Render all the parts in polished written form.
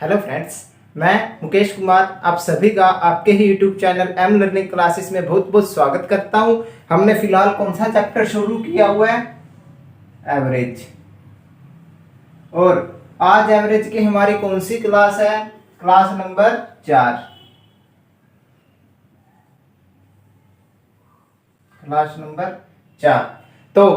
Hello friends, मैं मुकेश कुमार आप सभी का आपके ही YouTube channel M learning classes में बहुत बहुत स्वागत करता हूं। हमने फिलहाल कौन सा चैप्टर शुरू किया हुआ है? एवरेज। और आज एवरेज की हमारी कौन सी क्लास है? Class number 4। Class number 4। तो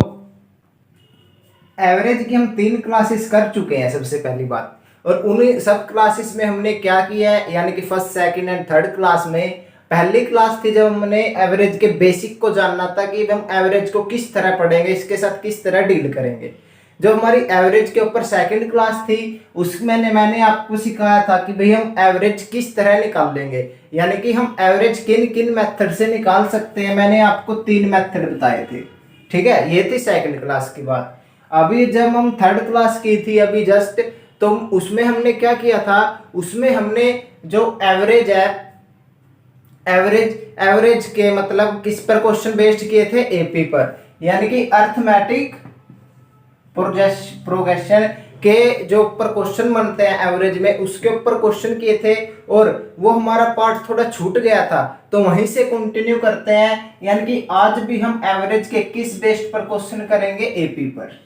एवरेज की हम 3 क्लासेस कर चुके हैं सबसे पहली बात। और उन्हीं सब क्लासेस में हमने क्या किया है, यानी कि first second and third class में पहली क्लास थी जब हमने एवरेज के बेसिक को जानना था कि हम एवरेज को किस तरह पढ़ेंगे, इसके साथ किस तरह डील करेंगे। जो हमारी एवरेज के ऊपर सेकंड क्लास थी उसमें मैंने आपको सिखाया था कि भाई हम एवरेज किस तरह निकाल लेंगे, यानी कि हम एवरेज किन किन मेथड से निकाल सकते हैं। मैंने आपको 3 मेथड बताए थे, ठीक है। ये थी सेकंड क्लास की बात। अभी जब हम थर्ड क्लास की थी अभी जस्ट, तो उसमें हमने क्या किया था, उसमें हमने जो एवरेज है, एवरेज के मतलब किस पर क्वेश्चन बेस्ड किए थे? एपी पर, यानी कि अर्थमेटिक प्रोग्रेशन के जो ऊपर क्वेश्चन बनते हैं एवरेज में, उसके ऊपर क्वेश्चन किए थे। और वो हमारा पार्ट थोड़ा छूट गया था तो वहीं से कंटिन्यू करते हैं, यानी कि आज भी हम एवरेज के किस बेस्ड पर क्वेश्चन करेंगे? एपी पर।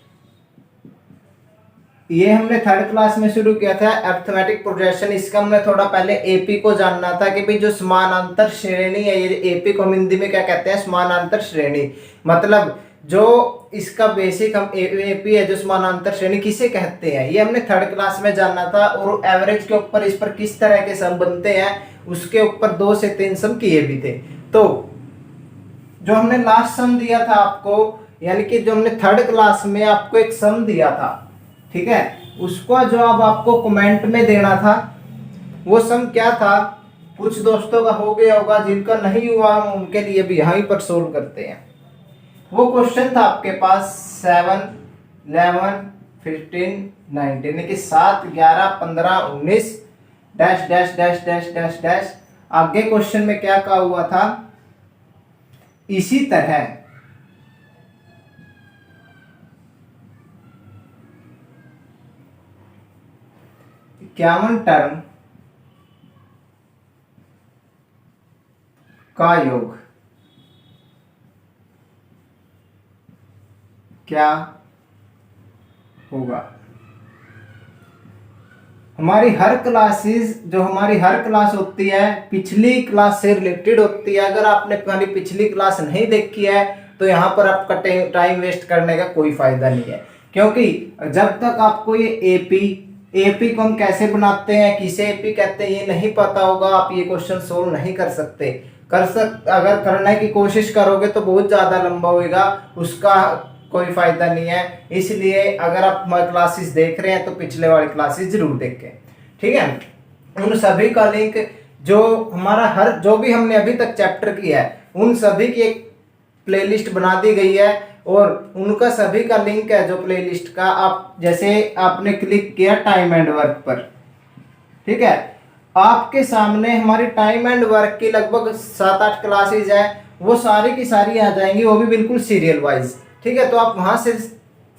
ये हमने थर्ड क्लास में शुरू किया था अर्थमेटिक प्रोग्रेशन। इसका हमने थोड़ा पहले एपी को जानना था कि भाई जो समानांतर श्रेणी है, ये एपी को हम हिंदी में क्या कहते हैं? समानांतर श्रेणी। मतलब जो इसका बेसिक हम एपी है, जो समानांतर श्रेणी किसे कहते हैं, ये हमने थर्ड क्लास में जानना था। और एवरेज के ऊपर इस पर किस तरह के सम बनते हैं उसके ऊपर 2 से 3 सम किए भी थे। तो जो हमने लास्ट सम दिया था आपको, यानी कि जो हमने थर्ड क्लास में आपको एक सम दिया था, ठीक है, उसका जवाब आपको कमेंट में देना था। वो सम क्या था? कुछ दोस्तों का हो गया होगा, जिनका नहीं हुआ हम उनके लिए भी यहीं पर सोल्व करते हैं। वो क्वेश्चन था आपके पास 7, 11, 15, 19, यानी कि 7, 11, 15, 19 dash dash dash dash dash dash. आगे क्वेश्चन में क्या कहा हुआ था? इसी तरह 51 टर्म का योग क्या होगा? हमारी हर क्लासेस, जो हमारी हर क्लास होती है पिछली क्लास से रिलेटेड होती है। अगर आपने हमारी पिछली क्लास नहीं देखी है तो यहाँ पर आपका टाइम वेस्ट करने का कोई फायदा नहीं है, क्योंकि जब तक आपको ये एपी को हम कैसे बनाते हैं, किसे एपी कहते हैं, ये नहीं पता होगा, आप ये क्वेश्चन सोल्व नहीं कर सकते। अगर करने की कोशिश करोगे तो बहुत ज्यादा लंबा होएगा, उसका कोई फायदा नहीं है। इसलिए अगर आप हमारी क्लासेस देख रहे हैं तो पिछले वाली क्लासेस जरूर देखें, ठीक है। उन सभी का लिंक जो हमारा जो भी हमने अभी तक चैप्टर किया है उन सभी की एक प्लेलिस्ट बना दी गई है, और उनका सभी का लिंक है जो प्लेलिस्ट का। आप जैसे आपने क्लिक किया टाइम एंड वर्क पर, ठीक है, आपके सामने हमारी टाइम एंड वर्क की लगभग 7-8 क्लासेज है, वो सारी की सारी आ जाएंगी, वो भी बिल्कुल सीरियल वाइज, ठीक है। तो आप वहां से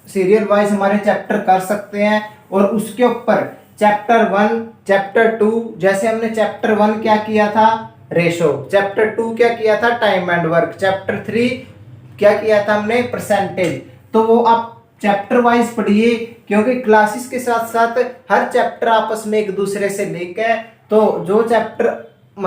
सीरियल वाइज हमारे चैप्टर कर सकते हैं। और उसके ऊपर चैप्टर 1, चैप्टर 2, जैसे हमने चैप्टर 1 क्या किया था? रेशो। चैप्टर 2 क्या किया था? Time and work. चैप्टर 3 क्या किया था हमने? परसेंटेज। तो वो आप चैप्टर वाइज पढ़िए, क्योंकि क्लासेस के साथ साथ हर चैप्टर आपस में एक दूसरे से लिंक है। तो जो चैप्टर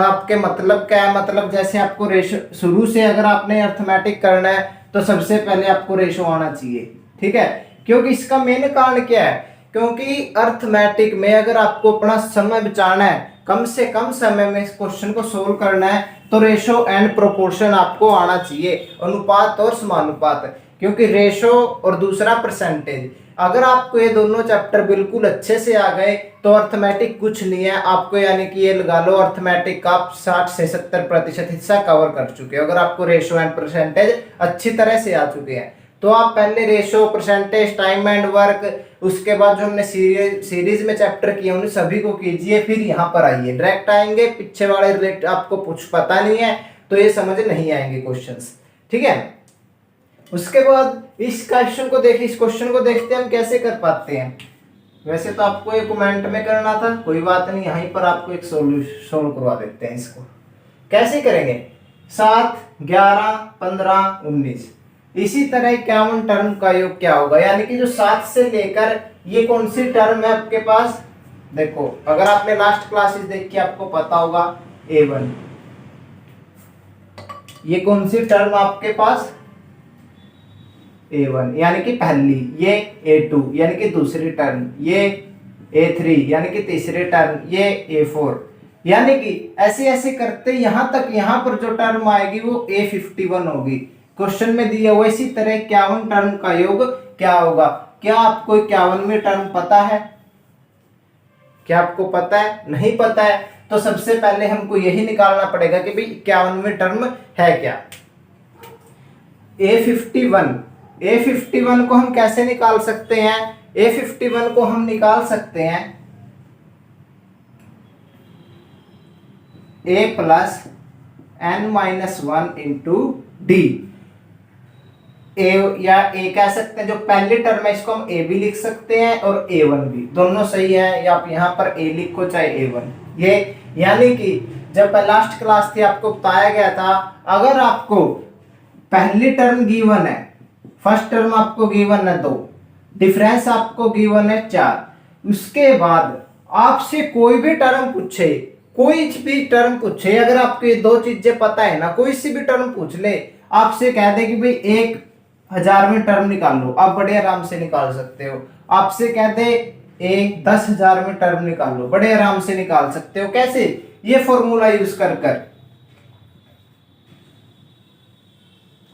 आपके मतलब क्या है, मतलब जैसे आपको रेशो शुरू से अगर आपने अर्थमेटिक करना है तो सबसे पहले आपको रेशो आना चाहिए, ठीक है। क्योंकि इसका मेन कारण क्या है? क्योंकि अर्थमेटिक में अगर आपको अपना समय बचाना है, कम से कम समय में इस क्वेश्चन को सोल्व करना है, तो रेशो एंड प्रोपोर्शन आपको आना चाहिए, अनुपात और समानुपात। क्योंकि रेशो और दूसरा परसेंटेज, अगर आपको ये दोनों चैप्टर बिल्कुल अच्छे से आ गए तो अर्थमेटिक कुछ नहीं है आपको, यानी कि ये लगा लो अर्थमेटिक का आप 60 से 70% हिस्सा कवर कर चुके हो। अगर आपको रेशो एंड परसेंटेज अच्छी तरह से आ चुके हैं तो आप पहले ratio, percentage, time and work, उसके बाद जो हमने सीरीज में चैप्टर किए उन सभी को कीजिए, फिर यहाँ पर आइए, डायरेक्ट आएंगे। पीछे वाले रिलेट आपको कुछ पता नहीं है तो ये समझ नहीं आएंगे क्वेश्चंस, ठीक है। उसके बाद इस क्वेश्चन को देखिए, इस क्वेश्चन को देखते हैं हम कैसे कर पाते हैं। वैसे तो आपको एक कमेंट में करना था, कोई बात नहीं, यहीं पर आपको एक सोल्व करवा देते हैं इसको। कैसे करेंगे? 7, 11, 15, 19, इसी तरह 51 टर्म का योग क्या होगा? यानी कि जो 7 से लेकर ये कौन सी टर्म है आपके पास? देखो, अगर आपने लास्ट क्लासेस देखी आपको पता होगा A1, ये कौन सी टर्म आपके पास? A1 यानी कि पहली, ये A2 यानी कि दूसरी टर्म, ये A3 यानी कि तीसरी टर्म, ये A4, यानी कि ऐसे ऐसे करते यहां तक यहां पर जो टर्म आएगी वो A51 होगी। क्वेश्चन में दिया हुआ इसी तरह 51 टर्म का योग क्या होगा? क्या आपको 51वीं टर्म पता है? क्या आपको पता है? नहीं पता है तो सबसे पहले हमको यही निकालना पड़ेगा कि भाई 51वीं टर्म है क्या। A51 को हम कैसे निकाल सकते हैं? A51 को हम निकाल सकते हैं A plus n-1 into D. A या ए कह सकते हैं, जो पहली टर्म है इसको हम ए भी लिख सकते हैं और A1 भी, दोनों सही है। या आप यहाँ पर ए लिखो चाहे A1, ये यानी कि जब लास्ट क्लास थी आपको बताया गया था, अगर आपको पहली टर्म गिवन है, फर्स्ट टर्म आपको गिवन है 2, डिफरेंस आपको गिवन है 4, उसके बाद आपसे कोई भी टर्म पूछे, कोई भी टर्म पूछे, अगर आपको ये 2 चीजें पता है ना, कोई सी भी टर्म पूछ ले, आपसे कह दे कि भाई 1000वीं टर्म निकाल लो, आप बड़े आराम से निकाल सकते हो। आपसे कह दे 10,000वीं टर्म निकाल लो, बड़े आराम से निकाल सकते हो। कैसे? ये फॉर्मूला यूज कर कर,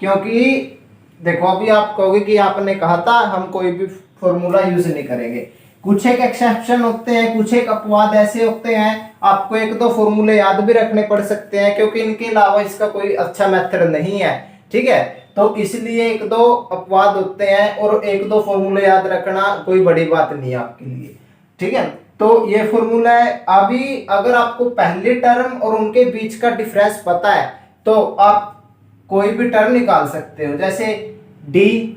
क्योंकि देखो अभी आप कहोगे कि आपने कहा था हम कोई भी फॉर्मूला यूज नहीं करेंगे। कुछ एक एक्सेप्शन होते हैं, कुछ एक अपवाद ऐसे होते हैं, आपको 1-2 फॉर्मूले याद भी रखने पड़ सकते हैं, क्योंकि इनके अलावा इसका कोई अच्छा मेथड नहीं है। ठीक है, तो इसलिए 1-2 अपवाद होते हैं और 1-2 फॉर्मूले याद रखना कोई बड़ी बात नहीं है आपके लिए। ठीक है, तो ये फॉर्मूला है। अभी अगर आपको पहली टर्म और उनके बीच का डिफरेंस पता है तो आप कोई भी टर्म निकाल सकते हो। जैसे डी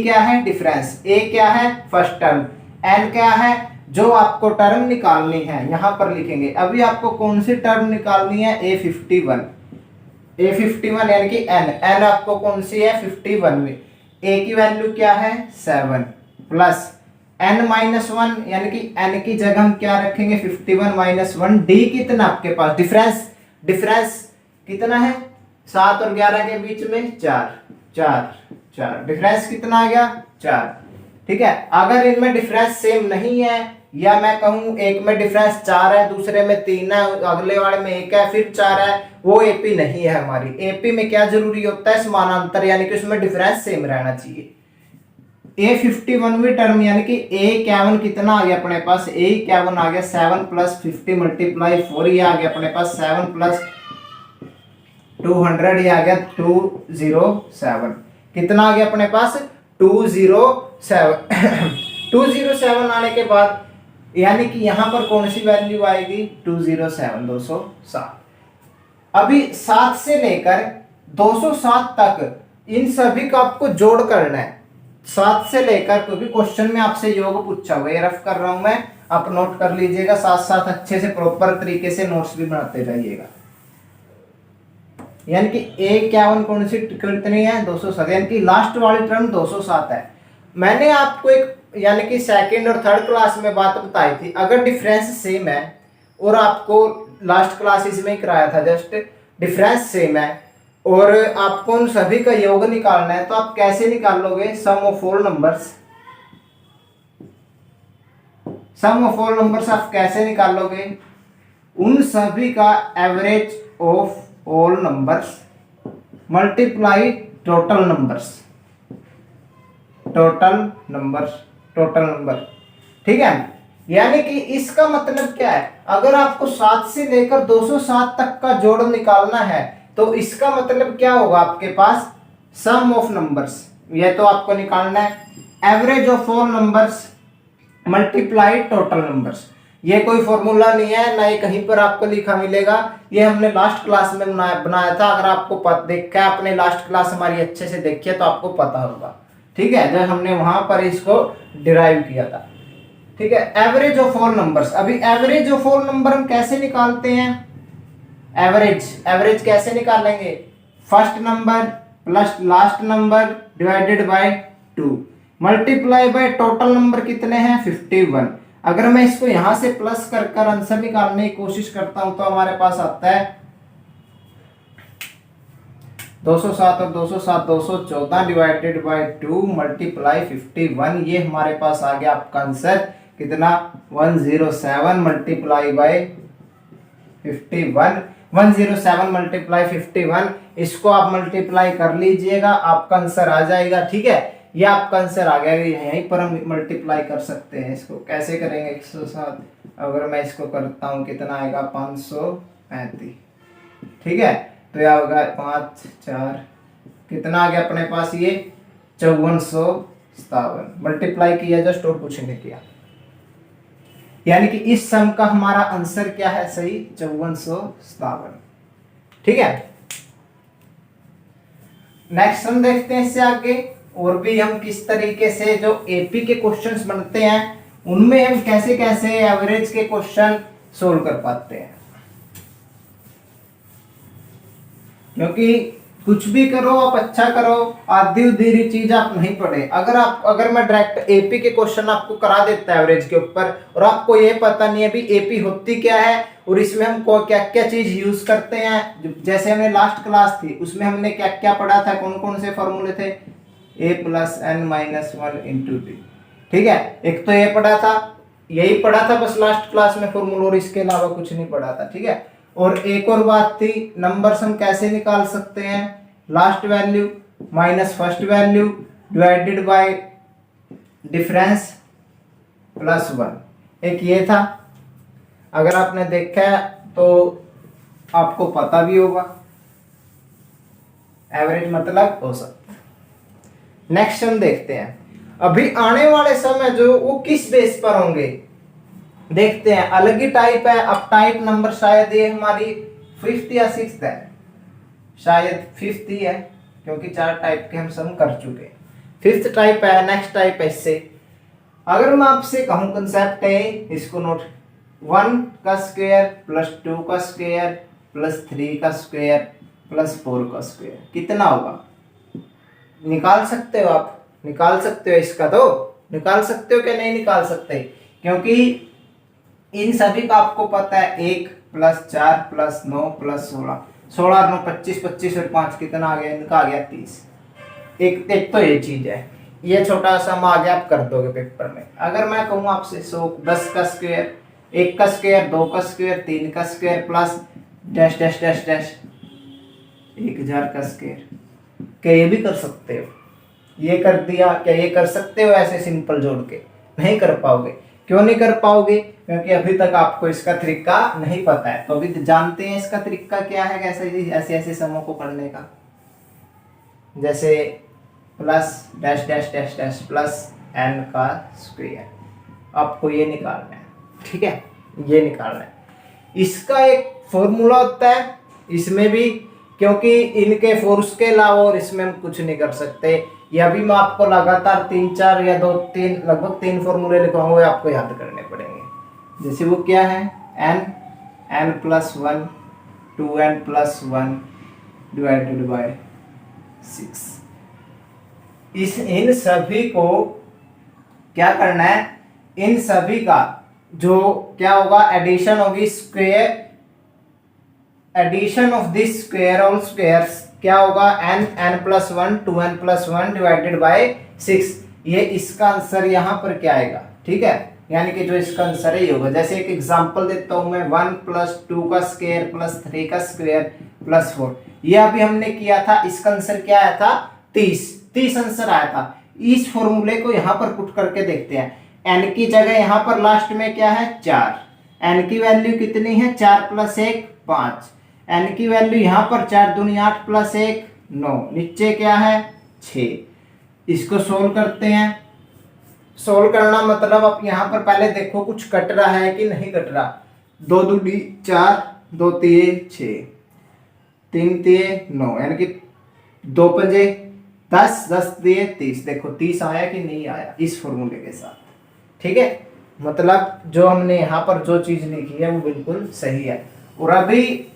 क्या है? डिफरेंस। ए क्या है? First term. एन क्या है? जो आपको टर्म निकालनी है यहां पर लिखेंगे। अभी आपको कौन सी टर्म निकालनी है? A51 यानी कि एन आपको कौन सी है? 51 में। ए की वैल्यू क्या है? 7 प्लस n-1 यानी कि n की जगह हम क्या रखेंगे? 51 - 1। डी कितना आपके पास? डिफरेंस कितना है? 7 और 11 के बीच में 4। डिफरेंस कितना आ गया? 4। ठीक है, अगर इनमें डिफरेंस सेम नहीं है, या मैं कहूं एक में डिफरेंस 4 है, दूसरे में 3 है, अगले वाले में 1 है, फिर 4 है, वो एपी नहीं है हमारी। एपी में क्या जरूरी होता है? समानांतर, यानी कि उसमें डिफरेंस सेम रहना चाहिए। A51वीं टर्म यानी कि A51 कितना आ गया अपने पास? A51 आ गया 7 + 50 × 4, ये आ गया अपने पास 7 + 200, ये आ गया 207। कितना आ गया अपने पास? 207। 207 आने के बाद यानी कि यहां पर कौन सी वैल्यू आएगी? 207। अभी 7 से लेकर 207 तक इन सभी का आपको जोड़ करना है। 7 से लेकर, क्योंकि क्वेश्चन में आपसे योग पूछा हुआ, ये रफ कर रहा हूं मैं, आप नोट कर लीजिएगा, साथ साथ अच्छे से प्रॉपर तरीके से नोट्स भी बनाते जाइएगा। यानी कि A51 कौन सी कितनी है? 207, यानी कि लास्ट वाली टर्म 207 है। मैंने आपको एक यानी कि सेकंड और थर्ड क्लास में बात बताई थी, अगर डिफरेंस सेम है, और आपको लास्ट क्लास इसमें ही कराया था, जस्ट डिफरेंस सेम है और आपको उन सभी का योग निकालना है, तो आप कैसे निकालोगे? सम ऑफ ऑल नंबर्स आप कैसे निकालोगे? उन सभी का average of all numbers multiply total number. ठीक है, यानी कि इसका मतलब क्या है? अगर आपको 7 से लेकर 207 तक का जोड़ निकालना है तो इसका मतलब क्या होगा? आपके पास सम ऑफ नंबर्स, ये तो आपको निकालना है। Average of all numbers multiply total numbers, ये कोई फॉर्मूला नहीं है, ना ये कहीं पर आपको लिखा मिलेगा, ये हमने लास्ट क्लास में बनाया था। अगर आपको देखा है, आपने लास्ट क्लास हमारी अच्छे से देखी है तो आपको पता होगा। ठीक है, जब हमने वहां पर इसको डिराइव किया था। ठीक है। एवरेज ऑफ ऑल नंबर्स, अभी एवरेज ऑफ ऑल नंबर हम कैसे निकालते हैं? एवरेज कैसे निकालेंगे? First number plus last number divided by 2 multiply by total number कितने हैं 51। अगर मैं इसको यहां से प्लस कर आंसर निकालने की कोशिश करता हूं तो हमारे पास आता है 207 और 207 214 डिवाइडेड बाय 2 मल्टीप्लाई 51। ये हमारे पास आ गया आपका आंसर कितना 107 मल्टीप्लाई बाय 51। 107 मल्टीप्लाई 51, इसको आप मल्टीप्लाई कर लीजिएगा, आपका आंसर आ जाएगा। ठीक है, ये आपका आंसर आ गया। यहीं पर हम मल्टीप्लाई कर सकते हैं। इसको कैसे करेंगे? 107 अगर मैं इसको करता हूँ कितना आएगा 535। ठीक है, तो यह होगा 5 4 कितना आ गया अपने पास ये 5457। मल्टीप्लाई किया जस्ट और कुछ नहीं किया, यानी कि इस सम का हमारा आंसर क्या है सही 5457। ठीक है, नेक्स्ट हम देखते हैं इससे आगे और भी हम किस तरीके से जो एपी के क्वेश्चंस बनते हैं उनमें हम कैसे कैसे एवरेज के क्वेश्चन सोल्व कर पाते हैं। क्योंकि कुछ भी करो आप अच्छा करो, आधी उधेरी चीज आप नहीं पढ़े। अगर मैं डायरेक्ट एपी के क्वेश्चन आपको करा देता है एवरेज के ऊपर और आपको ये पता नहीं है भी एपी होती क्या है और इसमें हम क्या क्या चीज यूज करते हैं, जैसे हमने लास्ट क्लास थी उसमें हमने क्या क्या पढ़ा था, कौन कौन से फॉर्मूले थे, a+n-1 इंटू डी। ठीक है, एक तो ये पढ़ा था, यही पढ़ा था बस लास्ट क्लास में फॉर्मूला, और इसके अलावा कुछ नहीं पढ़ा था। ठीक है, और एक और बात थी, नंबर्स हम कैसे निकाल सकते हैं, last value minus first value divided by difference plus 1। एक ये था, अगर आपने देखा है तो आपको पता भी होगा एवरेज मतलब औसत। नेक्स्ट हम देखते हैं अभी आने वाले समय जो वो किस बेस पर होंगे देखते हैं। अलग ही टाइप है, अब टाइप नंबर शायद ये हमारी 5th या 6th है, शायद 5th ही है क्योंकि 4 टाइप के हम सम कर चुके हैं। 5th टाइप है, नेक्स्ट टाइप है इससे। अगर मैं आपसे कहूं कंसेप्ट है, इसको नोट, 1 का स्क्वायर प्लस 2 का स्क्वायर प्लस 3 का स्क्वायर प्लस 4 का स्क्वायर कितना होगा? निकाल सकते हो आप, निकाल सकते हो, इसका तो निकाल सकते हो क्या नहीं निकाल सकते? क्योंकि इन सभी का आपको पता है 1 प्लस 4 प्लस 9 प्लस 16, 16 और 9 25, 25 और 5 कितना आ गया? इनका आ गया 30। एक तो ये चीज है, ये छोटा सा सम आ गया, आप कर दोगे पेपर में। अगर मैं कहूँ आपसे 10 का स्क्वायर, 1 का स्क्वायर, 2 का स्क्वायर, 3 का square plus dash dash dash dash 1000 का स्क्वायर, क्या ये भी कर सकते हो? ये कर दिया, क्या ये कर सकते हो ऐसे सिंपल जोड़ के? नहीं कर पाओगे। क्यों नहीं कर पाओगे? क्योंकि अभी तक आपको इसका तरीका नहीं पता है। तो अभी जानते हैं इसका तरीका क्या है, कैसे ऐसे समों को करने का। जैसे plus dash dash dash dash plus n का स्क्वायर, आपको ये निकालना है। ठीक है, ये निकालना है। इसका एक फॉर्मूला होता है इसमें भी, क्योंकि इनके फोर्स के अलावा और इसमें हम कुछ नहीं कर सकते। ये अभी मैं आपको लगातार 3-4 या 2-3 लगभग 3 फॉर्मूले लिखवाऊंगा, आपको याद करने पड़ेंगे। जैसे वो क्या है, n+1 2n+1 डिवाइडेड बाय 6। इन सभी को क्या करना है, इन सभी का जो क्या होगा एडिशन होगी, square addition of this square all squares क्या होगा, n+1 2n+1 डिवाइडेड बाय 6। ये इसका आंसर यहाँ पर क्या आएगा? ठीक है, यानी कि जो इसका आंसर है ये होगा। जैसे एक एग्जांपल देता हूं मैं, 1 + 2 का स्क्वायर प्लस 3 का स्क्वायर प्लस 4, ये अभी हमने किया था। इसका आंसर क्या आया था? 30 आंसर आया था। इस फॉर्मूले को यहाँ पर पुट करके देखते हैं। n की जगह यहाँ पर लास्ट में क्या है 4, n की वैल्यू कितनी है 4 + 1 5, n की वैल्यू यहाँ पर 4 दूनी 8 + 1 9, नीचे क्या है 6। इसको सोल्व करते हैं। सोल्व करना मतलब आप यहाँ पर पहले देखो कुछ कट रहा है कि नहीं कट रहा। 2 दूनी 4, 2 तिये 6, 3 तिये 9, यानी कि 2 पंजे 10, 10 तिये 30। देखो 30 आया कि नहीं आया इस फॉर्मूले के साथ। ठीक है, मतलब जो हमने यहाँ पर जो चीज लिखी है वो बिल्कुल सही है। और अभी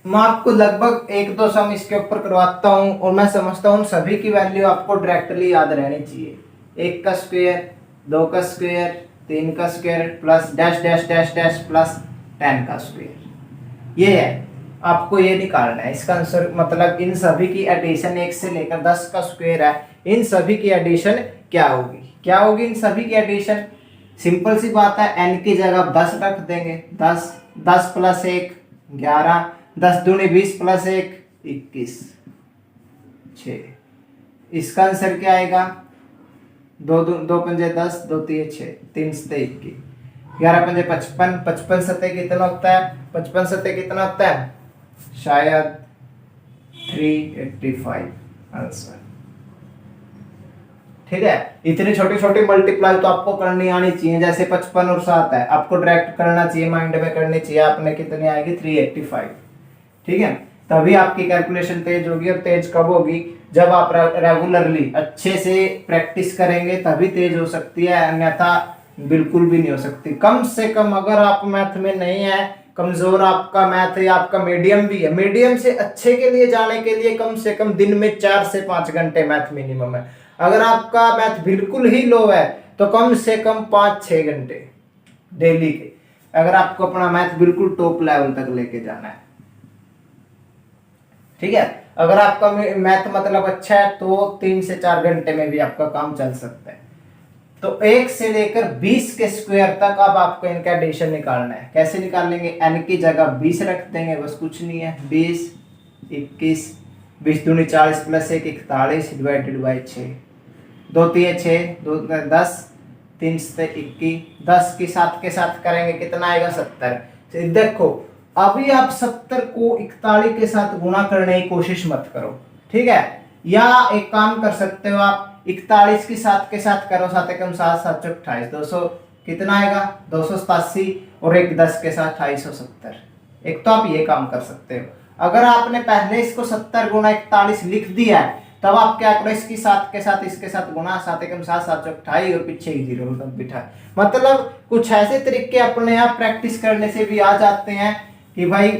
मैं आपको लगभग एक दो सम इसके ऊपर करवाता हूँ और मैं समझता हूँ सभी की वैल्यू आपको डायरेक्टली याद रहनी चाहिए। 1 का स्क्वायर, 2 का स्क्वायर, 3 का square plus dash dash dash dash plus 10 का स्क्वायर। ये है, आपको ये निकालना है। इसका आंसर मतलब इन सभी की एडिशन 1 से लेकर 10 का स्क्वायर है, इन सभी की एडिशन क्या होगी, क्या होगी इन सभी की एडिशन? सिंपल सी बात है, n की जगह 10 रख देंगे, 10, 10 प्लस 1 11, 10 दूनी 20 प्लस 1 21, 6। इसका आंसर क्या आएगा? 2 पंजे 10, 2 तिये 6, 3 सते 21, 11 पंजे 55, 55 सते कितना होता है? 55 सते कितना होता है? शायद 385 आंसर। ठीक है, इतनी छोटी छोटी मल्टीप्लाई तो आपको करनी आनी चाहिए। जैसे 55 और 7 है, आपको डायरेक्ट करना चाहिए, माइंड में करनी चाहिए। आपने कितनी आएगी? 385। ठीक है, तभी आपकी कैलकुलेशन तेज होगी। और तेज कब होगी? जब आप रेगुलरली अच्छे से प्रैक्टिस करेंगे तभी तेज हो सकती है, अन्यथा बिल्कुल भी नहीं हो सकती। कम से कम अगर आप मैथ में नहीं है, कमजोर आपका मैथ है, आपका मीडियम भी है, मीडियम से अच्छे के लिए जाने के लिए कम से कम दिन में 4 से 5 घंटे मैथ मिनिमम है। अगर आपका मैथ बिल्कुल ही लो है तो कम से कम 5-6 घंटे डेली के, अगर आपको अपना मैथ बिल्कुल टॉप लेवल तक लेके जाना है। ठीक है, अगर आपका मैथ मतलब अच्छा है तो 3 से 4 घंटे में भी आपका काम चल सकता है। तो 1 से लेकर 20 के स्क्वायर तक अब आपको इनका एडिशन निकालना है। कैसे निकालेंगे? n की जगह 20 रख देंगे, बस कुछ नहीं है। 20, 21, 20 दूनी 40 प्लस 1 41 डिवाइडेड बाई 6, 2 तिये 6, 2 10, 3 से 21, 10 की 7 के साथ करेंगे कितना आएगा? 70। देखो अभी आप 70 को 41 के साथ गुणा करने की कोशिश मत करो, ठीक है? या एक काम कर सकते हो आप, 41 की 7 के साथ करो, 7 एकम 7, 7 चौक 28, 200 कितना आएगा? 287, और एक 10 के साथ 270। एक तो आप ये काम कर सकते हो। अगर आपने पहले इसको 70 गुणा 41 लिख दिया है, तब आप क्या करो, इसकी 7 के साथ इसके साथ गुणा, 7 एकम 7, 7 चौक 28 और पीछे ही 0 बिठा। मतलब कुछ ऐसे तरीके अपने आप प्रैक्टिस करने से भी आ जाते हैं कि भाई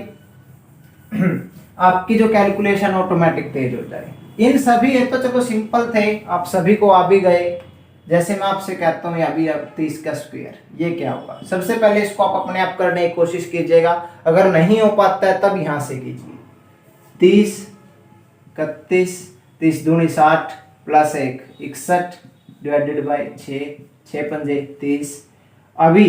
आपकी जो कैलकुलेशन ऑटोमेटिक तेज हो जाए। इन सभी ये तो चलो सिंपल थे, आप सभी को आ भी गए। जैसे मैं आपसे कहता हूँ अभी अब 30 का स्क्वायर, ये क्या होगा? सबसे पहले इसको आप अपने आप करने की कोशिश कीजिएगा, अगर नहीं हो पाता है तब यहां से कीजिए। 30, 31, 30 दूनी 60 प्लस 1 61 डिवाइडेड बाई 6, 6 पंजे 30। अभी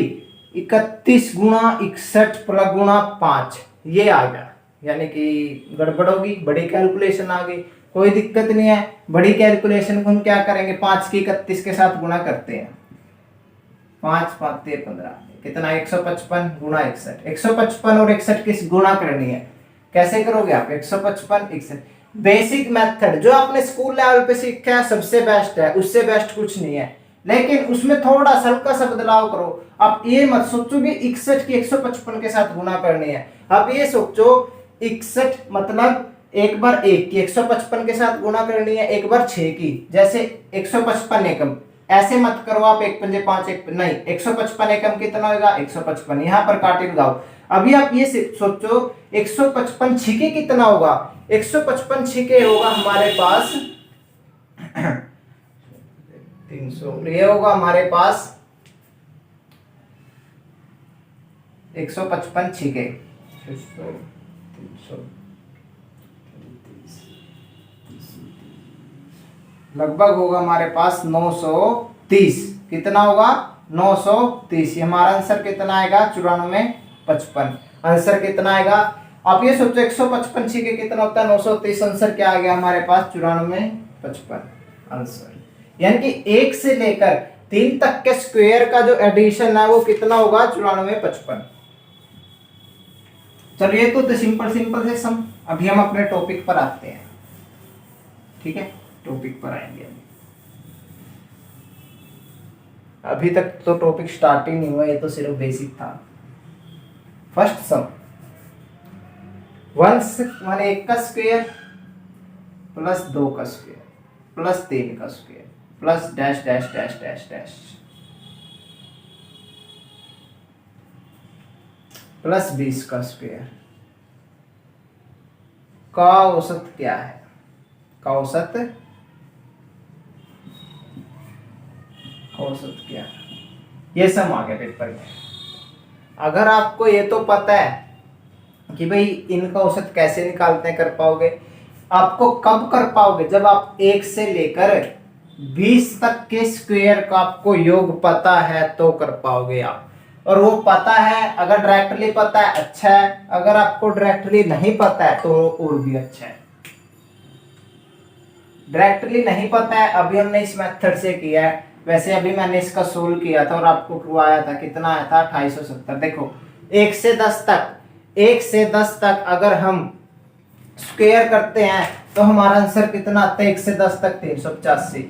31 गुणा 61 प्लस गुणा 5 ये आ गया, यानी कि गड़बड़ होगी, बड़ी कैलकुलेशन आ गई। कोई दिक्कत नहीं है, बड़ी कैलकुलेशन को हम क्या करेंगे? 5 की 31 के साथ गुणा करते हैं, 5 5 15 कितना? 155 गुणा 61, 155 और 61 किस गुणा करनी है? कैसे करोगे आप? 155 61। बेसिक मेथड जो आपने स्कूल लेवल पे सीखा है सबसे बेस्ट है, उससे बेस्ट कुछ नहीं है, लेकिन उसमें थोड़ा सा हल्का सा बदलाव करो। आप ये मत सोचो कि 61 की 155 के साथ गुणा करनी है, आप ये सोचो 61 मतलब एक बार 1 की 155 के साथ गुणा करनी है, एक बार 6 की। जैसे 155 एकम, ऐसे मत करो आप 1 पंजे 5 1 नहीं, 155 एकम कितना होगा? 155। यहां पर काटे लगाओ। अभी आप ये सोचो 155 छिके कितना होगा? 155 छिके होगा हमारे पास 300, ये होगा हमारे पास 155 छिके, 300 लगभग होगा हमारे पास 930। कितना होगा? 930। हमारा आंसर कितना आएगा? 94 55। आंसर कितना आएगा? आप ये सोचो 155 छिके कितना होता है? 930। आंसर क्या आ गया हमारे पास? 94 55 आंसर। यानी कि 1 से लेकर 3 तक के स्क्वायर का जो एडिशन है वो कितना होगा? 94 55। चलो ये तो सिंपल सिंपल से सम। अभी हम अपने टॉपिक पर आते हैं, ठीक है? टॉपिक पर आएंगे। अभी तक तो टॉपिक स्टार्ट ही नहीं हुआ, ये तो सिर्फ बेसिक था। फर्स्ट सम, 1 का स्क्वायर प्लस 2 का स्क्वायर प्लस 3 का square plus dash dash dash dash dash. Plus 20 का स्क्वायर का औसत क्या है? का औसत क्या है? ये सम आ गया पेपर में। अगर आपको ये तो पता है कि भाई इनका औसत कैसे निकालते हैं, कर पाओगे। आपको कब कर पाओगे? जब आप 1 से लेकर 20 तक के स्क्वायर का आपको योग पता है तो कर पाओगे आप। और वो पता है, अगर डायरेक्टली पता है अच्छा है, अगर आपको डायरेक्टली नहीं पता है तो और भी अच्छा है। डायरेक्टली नहीं पता है, अभी हमने इस मेथड से किया है। वैसे अभी मैंने इसका सोल्व किया था और आपको ट्रू आया था, कितना आया था? 2870। देखो 1 से 10 तक अगर हम स्क्वायर करते हैं तो हमारा आंसर कितना आता है? 1 से 10 तक 385।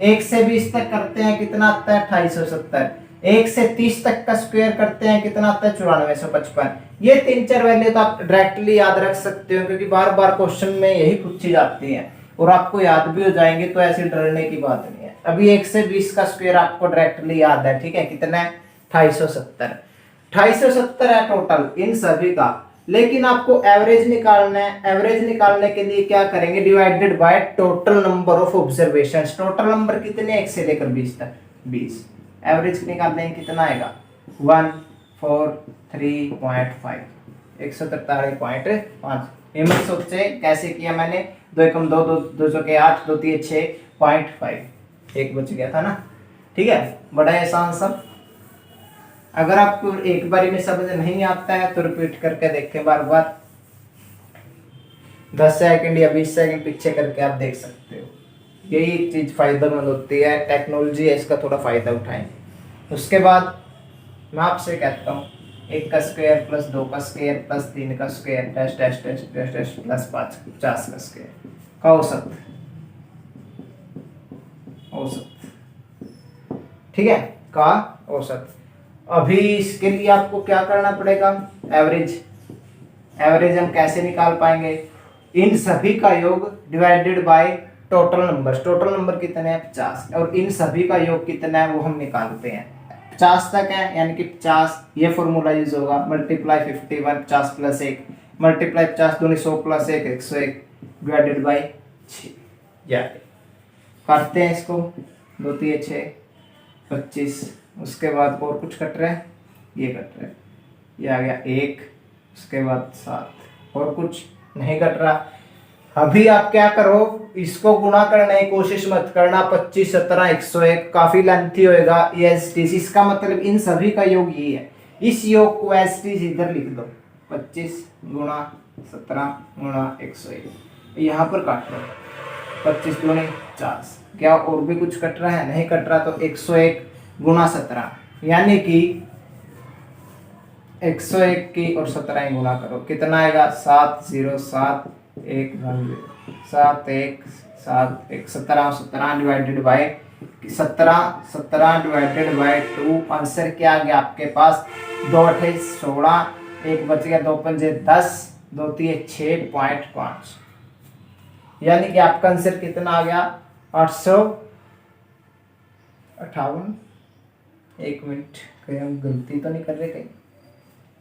1 से 20 तक करते हैं कितना आता है? 2870। 1 से 30 तक का स्क्वायर करते हैं कितना आता है? 9455। ये 3-4 वैल्यू तो आप डायरेक्टली याद रख सकते हो, क्योंकि बार बार क्वेश्चन में यही पूछी जाती है और आपको याद भी हो जाएंगे, तो ऐसी डरने की बात नहीं है। अभी 1 से 20 का स्क्वायर आपको डायरेक्टली याद है, ठीक है? कितना है? 2870। 2870 है टोटल इन सभी का। लेकिन आपको एवरेज निकालना है। एवरेज निकालने के लिए क्या करेंगे? Divided by total number of observations. Total number कितने? 1 से लेकर 20 तक 20। एवरेज निकालने कितना आएगा? 143.5, 143.5। ये मत सोचे कैसे किया मैंने, 2 एकम 2, 2 चौके 8, 2 3 6.5, एक बच गया था ना, ठीक है? बड़ा आसान सब। अगर आपको एक बारी में समझ नहीं आता है तो रिपीट करके देखें बार बार, 10 सेकंड या 20 सेकंड पीछे करके आप देख सकते हो। यही चीज फायदेमंद होती है, टेक्नोलॉजी है, इसका थोड़ा फायदा उठाएं। उसके बाद मैं आपसे कहता हूँ 1 का स्क्वायर प्लस 2 का स्क्वायर प्लस 3 का square dash dash dash dash dash plus 50 का स्क्वायर का औसत, ठीक है? का औसत। अभी इसके लिए आपको क्या करना पड़ेगा? एवरेज हम कैसे निकाल पाएंगे? इन सभी का योग divided by total number. Total number कितने हैं? 50। और इन सभी का योग कितना है वो हम निकालते हैं। 50 तक है यानी कि 50, ये फॉर्मूला यूज होगा। मल्टीप्लाई 51, 50 प्लस 1, मल्टीप्लाई 50 दूनी 100 प्लस 1, 101 डिवाइडेड बाय 6। काटते हैं इसको, 2 3 6 25। उसके बाद और कुछ कट रहा है? ये कट रहा है, ये आ गया 1। उसके बाद 7, और कुछ नहीं कट रहा। अभी आप क्या करो, इसको गुणा करने की कोशिश मत करना। 25 17 101 काफी लेंथी होएगा। ये इसका मतलब इन सभी का योग ये है। इस योग को इधर लिख दो, 25 गुणा 17 गुणा 101। यहाँ पर काट लो, 25 दूनी 40। क्या और भी कुछ कट रहा है? नहीं कट रहा। तो 101 गुणा 17, यानी कि 101 की और 17 गुणा करो, कितना आएगा? 707 1 7 1 7 1 17 17 divided by 17 divided by 2। Answer क्या आ गया आपके पास? 2 8 16, 1 बच गया, 2 5 10, 2 3 6.5। यानी कि आपका आंसर कितना आ गया? 858। एक मिनट, कहीं हम गलती तो नहीं कर रहे? कहीं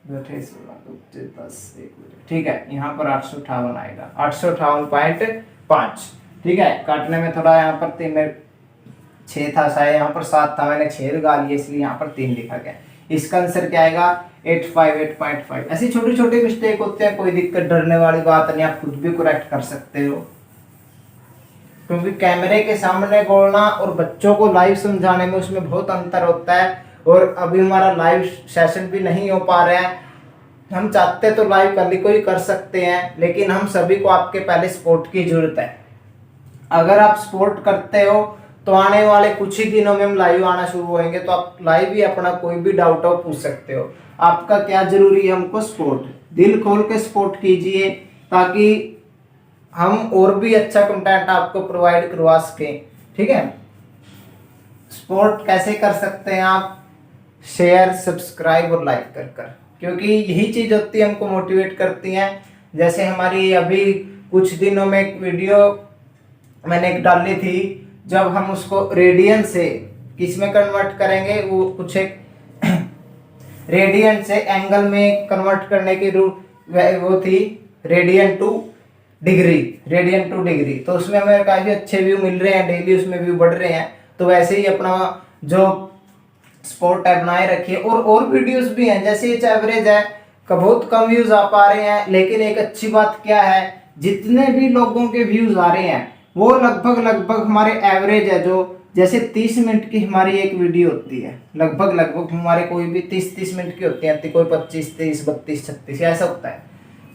2 8 16 2 10 1, ठीक है? यहाँ पर 858 आएगा, 858.5। ठीक है? काटने में थोड़ा यहाँ पर 6 था शायद, यहाँ पर 7 था, मैंने 6 लगा लिया इसलिए यहाँ पर 3 लिखा गया। इसका आंसर क्या आएगा? 858.5। ऐसी छोटी छोटी मिस्टेक होते हैं, कोई दिक्कत डरने वाली बात नहीं, आप खुद भी करेक्ट कर सकते हो। क्योंकि कैमरे के सामने बोलना और बच्चों को लाइव समझाने में उसमें बहुत अंतर होता है। और अभी हमारा लाइव सेशन भी नहीं हो पा रहा है। हम चाहते तो लाइव कभी कोई कर सकते हैं, लेकिन हम सभी को आपके पहले सपोर्ट की जरूरत है। अगर आप सपोर्ट करते हो तो आने वाले कुछ ही दिनों में हम लाइव आना शुरू होंगे, तो आप लाइव ही अपना कोई भी डाउट हो पूछ सकते हो। आपका क्या जरूरी है? हमको सपोर्ट, दिल खोल के सपोर्ट कीजिए, ताकि हम और भी अच्छा कंटेंट आपको प्रोवाइड करवा सकें। ठीक है? सपोर्ट कैसे कर सकते हैं आप? शेयर, सब्सक्राइब और लाइक कर, क्योंकि यही चीज होती है, हमको मोटिवेट करती हैं। जैसे हमारी अभी कुछ दिनों में एक वीडियो मैंने एक डाली थी, जब हम उसको रेडियन से किस में कन्वर्ट करेंगे, वो कुछ एक रेडियन से एंगल में कन्वर्ट करने की वो थी radian two degree, radian two degree. तो उसमें हमें काफी अच्छे व्यू मिल रहे हैं, डेली उसमें व्यू बढ़ रहे हैं। तो वैसे ही अपना जो स्पोर्ट है बनाए रखिए। और वीडियोस भी हैं, जैसे ये एवरेज है का बहुत कम व्यूज आ पा रहे हैं, लेकिन एक अच्छी बात क्या है, जितने भी लोगों के व्यूज आ रहे हैं वो लगभग हमारे एवरेज है। जो जैसे 30 मिनट की हमारी एक वीडियो होती है, लगभग हमारे कोई भी 30 मिनट की होती है, कोई 25, 30, 32, 36 ऐसा होता है।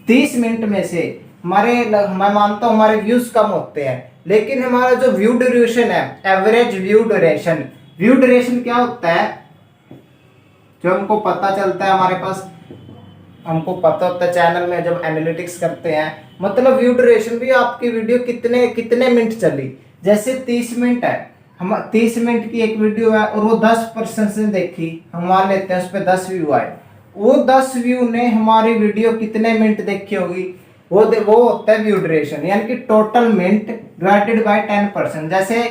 30 मिनट में से मैं मानता हूँ हमारे व्यूज कम होते हैं, लेकिन हमारा जो व्यू ड्यूरेशन है, एवरेज व्यू ड्यूरेशन क्या होता है, जो हमको पता चलता है हमारे पास, हमको पता होता है चैनल में जब एनालिटिक्स करते हैं, मतलब व्यू ड्यूरेशन भी आपकी वीडियो कितने मिनट चली। जैसे 30 मिनट है, हम 30 मिनट की एक वीडियो है और वो 10% से देखी, हम मान लेते हैं उस पर 10 व्यू आए, वो 10 व्यू ने हमारी वीडियो कितने मिनट देखी होगी, वो होता है व्यू ड्यूरेशन, यानी कि टोटल मिनट डिवाइडेड बाय 10%। जैसे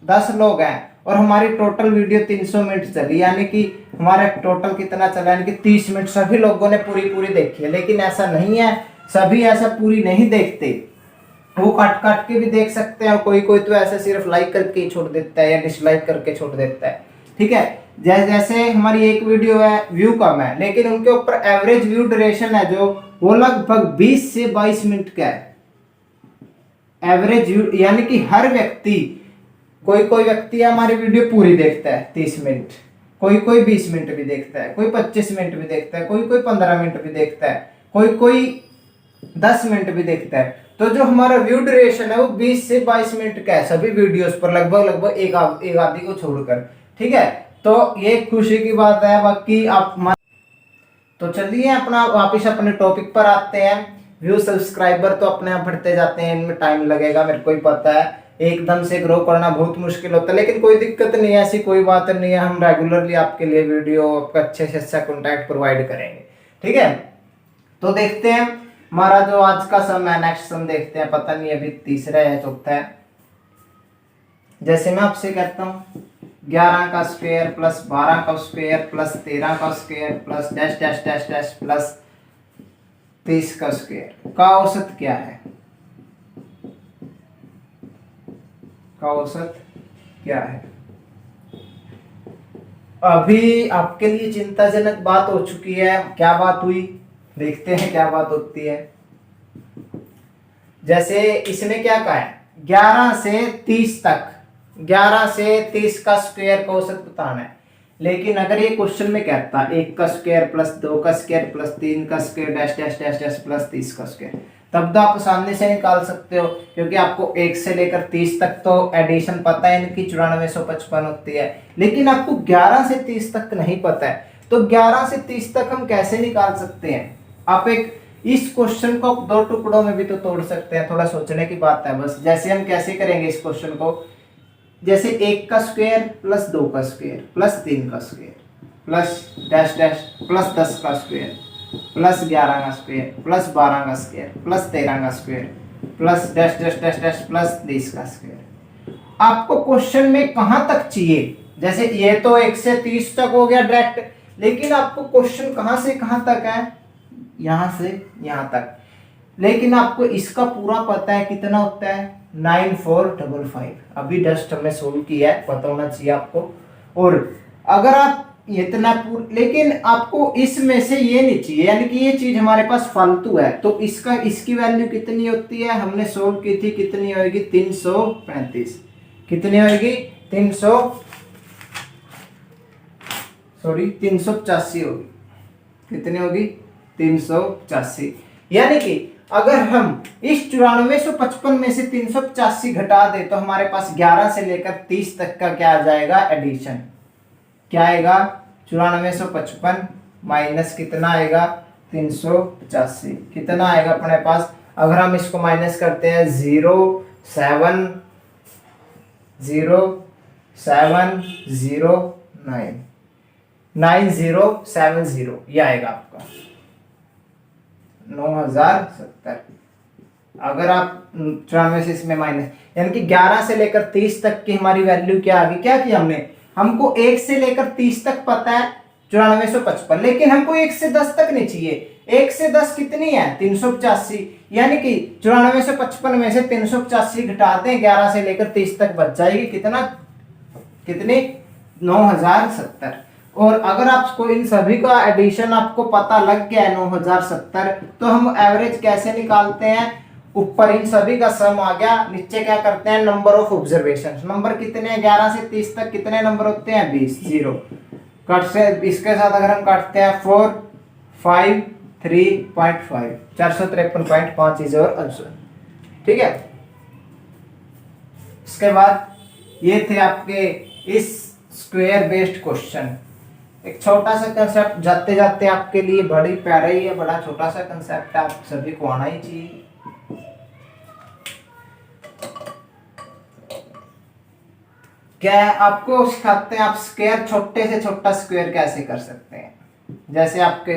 10 लोग हैं और हमारी टोटल वीडियो 300 मिनट चली, यानी कि हमारा टोटल कितना चला, यानी कि 30 मिनट सभी लोगों ने पूरी देखी है। लेकिन ऐसा नहीं है, सभी ऐसा पूरी नहीं देखते, वो काट के भी देख सकते हैं, और कोई तो ऐसे सिर्फ लाइक करके ही छोड़ देता है या डिसलाइक करके छोड़ देता है। ठीक है, जैसे हमारी एक वीडियो है, व्यू कम है, लेकिन उनके ऊपर एवरेज व्यू ड्यूरेशन है जो वो लगभग 20 से 22 मिनट का है एवरेज व्यू, यानी कि हर व्यक्ति, कोई व्यक्ति हमारी वीडियो पूरी देखता है 30 मिनट, कोई 20 मिनट भी देखता है, कोई 25 मिनट भी देखता है, कोई 15 मिनट भी देखता है, कोई 10 मिनट भी देखता है। तो जो हमारा व्यू ड्यूरेशन है वो 20 से 22 मिनट का है सभी वीडियोस पर, लगभग एक आधी को छोड़कर। ठीक है, तो ये खुशी की बात है। बाकी आप तो चलिए अपना वापिस अपने टॉपिक पर आते हैं। व्यू सब्सक्राइबर तो अपने आप बढ़ते जाते हैं, इनमें टाइम लगेगा, मेरे को ही पता है, एकदम से ग्रो करना बहुत मुश्किल होता है, लेकिन कोई दिक्कत नहीं है, ऐसी कोई बात नहीं है, हम रेगुलरली आपके लिए वीडियो, आपका अच्छे से अच्छा कॉन्टेंट प्रोवाइड करेंगे। ठीक है, तो देखते हैं हमारा जो आज का सम है, नेक्स्ट सम देखते हैं, पता नहीं अभी तीसरा है चौथा है। जैसे मैं आपसे कहता हूँ 11 का स्क्वायर प्लस 12 का स्क्वायर प्लस 13 का square plus dash dash dash dash plus 30 का स्क्वायर का औसत क्या है, का औसत क्या है। अभी आपके लिए चिंताजनक बात हो चुकी है, क्या बात हुई, देखते हैं क्या बात होती है। जैसे इसने क्या कहा है, 11 से 30 तक, 11 से 30 का स्क्वायर का औसत बताना है। लेकिन अगर ये क्वेश्चन में कहता 1 का स्क्वायर प्लस 2 का स्क्वायर प्लस 3 का square dash dash dash dash plus 30 का स्क्वायर, तब तो आप आसानी से निकाल सकते हो, क्योंकि आपको 1 से लेकर 30 तक तो एडिशन पता है इनकी 9455 होती है। लेकिन आपको 11 से 30 तक नहीं पता है, तो 11 से 30 तक हम कैसे निकाल सकते हैं। आप एक इस क्वेश्चन को 2 टुकड़ों में भी तो तोड़ सकते हैं, थोड़ा सोचने की बात है बस। जैसे हम कैसे करेंगे इस क्वेश्चन को, जैसे 1 का स्क्वायर प्लस 2 का स्क्वायर प्लस 3 का square plus dash dash plus 10 का स्क्वायर प्लस 11 का स्क्वायर प्लस 12 का स्क्वायर प्लस 13 का square plus dash dash dash dash plus 30 का स्क्वायर। आपको क्वेश्चन में कहां तक चाहिए, जैसे ये तो 1 से 30 तक हो गया डायरेक्ट, लेकिन आपको क्वेश्चन कहां से कहां तक है, यहां से यहां तक। लेकिन आपको इसका पूरा पता है कितना होता है, 9455। अभी जस्ट हमने सोल्व किया है, पता होना चाहिए आपको। और अगर आप इतना लेकिन आपको इसमें से ये नहीं चाहिए, यानी कि ये चीज हमारे पास फालतू है, तो इसकी वैल्यू कितनी होती है, हमने सोल्व की थी, कितनी होगी 335, कितनी होगी 385 होगी, कितनी होगी 385। यानी कि अगर हम इस 9455 में से 385 घटा दे तो हमारे पास 11 से लेकर 30 तक का क्या आ जाएगा, एडिशन क्या आएगा, 9455 माइनस कितना आएगा 385, कितना आएगा अपने पास। अगर हम इसको माइनस करते हैं 9070 ये आएगा आपका 9070। अगर आप 94 से इसमें माइनस, यानी कि 11 से लेकर 30 तक की हमारी वैल्यू क्या आ गई, क्या किया हमने, हमको 1 से लेकर 30 तक पता है 9455, लेकिन हमको 1 से 10 तक नहीं चाहिए। 1 से 10 कितनी है 385, यानी कि 9455 में से 385 घटा दें, 11 से लेकर 30 तक बच जाएगी कितना, कितनी 9070। और अगर आपको इन सभी का एडिशन आपको पता लग गया है 9070, तो हम एवरेज कैसे निकालते हैं, ऊपर इन सभी का सम आ गया, नीचे क्या करते हैं नंबर ऑफ ऑब्जर्वेशन, नंबर कितने हैं 11 से 30 तक कितने नंबर होते हैं 20, 0 कट से इसके साथ अगर हम काटते हैं 4 5 3.5 453.5 इज और आंसर। ठीक है, इसके बाद ये थे आपके इस स्क्वायर बेस्ड क्वेश्चन। एक छोटा सा कंसेप्ट जाते जाते आपके लिए बड़ी प्यारा ही है, बड़ा छोटा सा कंसेप्ट है, आप सभी को आना ही चाहिए। क्या आपको सिखाते हैं आप स्क्वायर, छोटे से छोटा स्क्वायर कैसे कर सकते हैं। जैसे आपके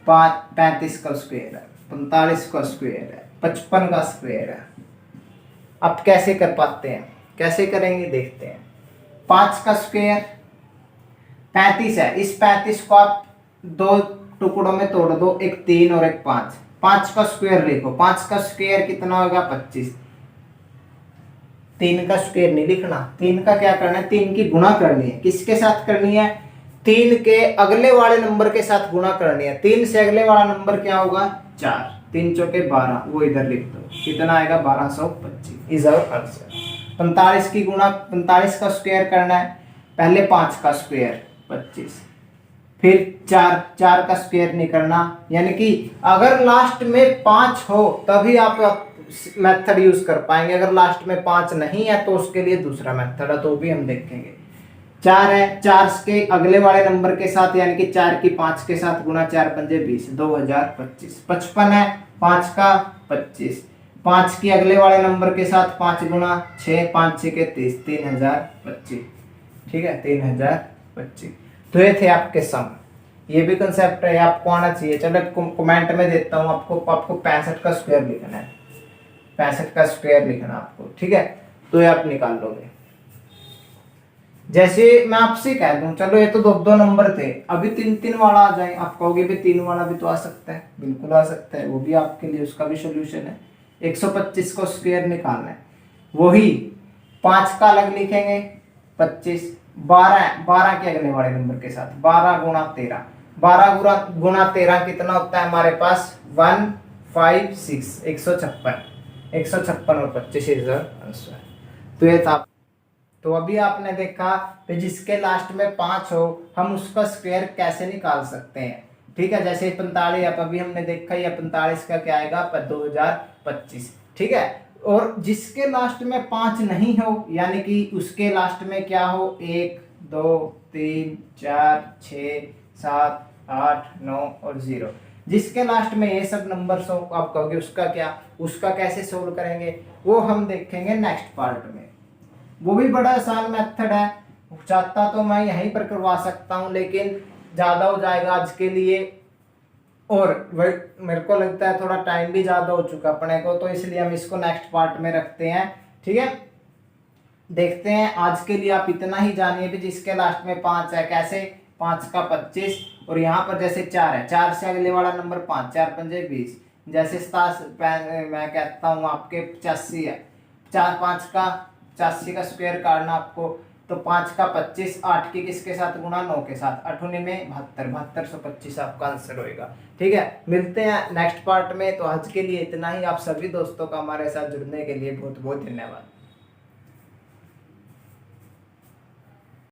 35 का स्क्वायर है, 45 का स्क्वायर है, 55 का स्क्वायर है, आप कैसे कर पाते हैं, कैसे करेंगे देखते हैं। 5 का स्क्वायर 35 है, इस 35 को आप 2 टुकड़ों में तोड़ दो, एक 3 और एक 5। 5 का स्क्वायर लिखो, 5 का स्क्वायर कितना होगा 25। 3 का स्क्वायर नहीं लिखना, 3 का क्या करना है, 3 की गुणा करनी है, किसके साथ करनी है 3 के अगले वाले नंबर के साथ गुणा करनी है। 3 से अगले वाला नंबर क्या होगा 4, 3 चौके 12, वो इधर लिख दो, कितना आएगा 1225 इज आवर आंसर। 45 की गुणा 45 का स्क्वायर करना है, पहले 5 का स्क्वायर 25, फिर 4 का स्क्वायर नहीं करना, यानी कि अगर लास्ट में 5 हो तभी आप मेथड यूज कर पाएंगे, अगर लास्ट में 5 नहीं है तो उसके लिए दूसरा मेथड है, तो भी हम देखेंगे। 4 है, 4 के अगले वाले नंबर के साथ यानी कि 4 की 5 के साथ गुणा, 4 पंजे 20, 2025। 55 है, 5 का 25, 5 की अगले वाले नंबर के साथ 5 गुणा 6, 5 6 के 30, 3025। ठीक है 3025। तो ये थे आपके सम, ये भी कंसेप्ट है, आपको आना चाहिए। चलो कमेंट में देता हूँ आपको 65 का स्क्वायर लिखना है, 65 का स्क्वायर लिखना आपको। ठीक है, तो ये आप निकाल लोगे। जैसे मैं आपसे कह दूं, चलो ये तो 2 नंबर थे, अभी 3 वाला आ जाए, आप कहोगे भी 3 वाला भी तो आ सकता है, बिल्कुल आ सकता है, वो भी आपके लिए उसका भी सोल्यूशन है। 125 को स्क्वायर निकालना है, वही 5 का अलग लिखेंगे 25, 12 के अगले वाले नंबर के साथ 12 गुणा 13, 12 गुणा 13 कितना होता है हमारे पास 156, 156 और 25 इज आंसर। तो ये था। तो अभी आपने देखा कि जिसके लास्ट में 5 हो हम उसका स्क्वायर कैसे निकाल सकते हैं। ठीक है, जैसे 45 अभी हमने देखा ही 45 का क्या आएगा 2025। ठीक है, और जिसके लास्ट में 5 नहीं हो यानी कि उसके लास्ट में क्या हो 1 2 3 4 6 7 8 9 और 0, जिसके लास्ट में ये सब नंबर्स हो आप कहोगे उसका क्या, उसका कैसे सोल्व करेंगे वो हम देखेंगे नेक्स्ट पार्ट में। वो भी बड़ा आसान मेथड है, चाहता तो मैं यहीं पर करवा सकता हूं लेकिन ज़्यादा हो जाएगा आज के लिए, और मेरे को लगता है थोड़ा टाइम भी ज़्यादा हो चुका अपने को, तो इसलिए हम इसको नेक्स्ट पार्ट में रखते हैं। ठीक है, देखते हैं। आज के लिए आप इतना ही जानिए भी जिसके लास्ट में 5 है कैसे, 5 का 25, और यहाँ पर जैसे 4 है, 4 से अगले वाला नंबर 5, 4 पंजे 20, जैसे मैं कहता हूँ आपके 85 है, 4 5 का 85 का स्क्वायर काटना आपको, तो 5 का 25, 8 की किसके साथ गुणा 9 के साथ, 8 में 72, 7225 आपका आंसर होएगा। ठीक है, मिलते हैं नेक्स्ट पार्ट में। तो आज के लिए इतना ही, आप सभी दोस्तों का हमारे साथ जुड़ने के लिए बहुत बहुत धन्यवाद।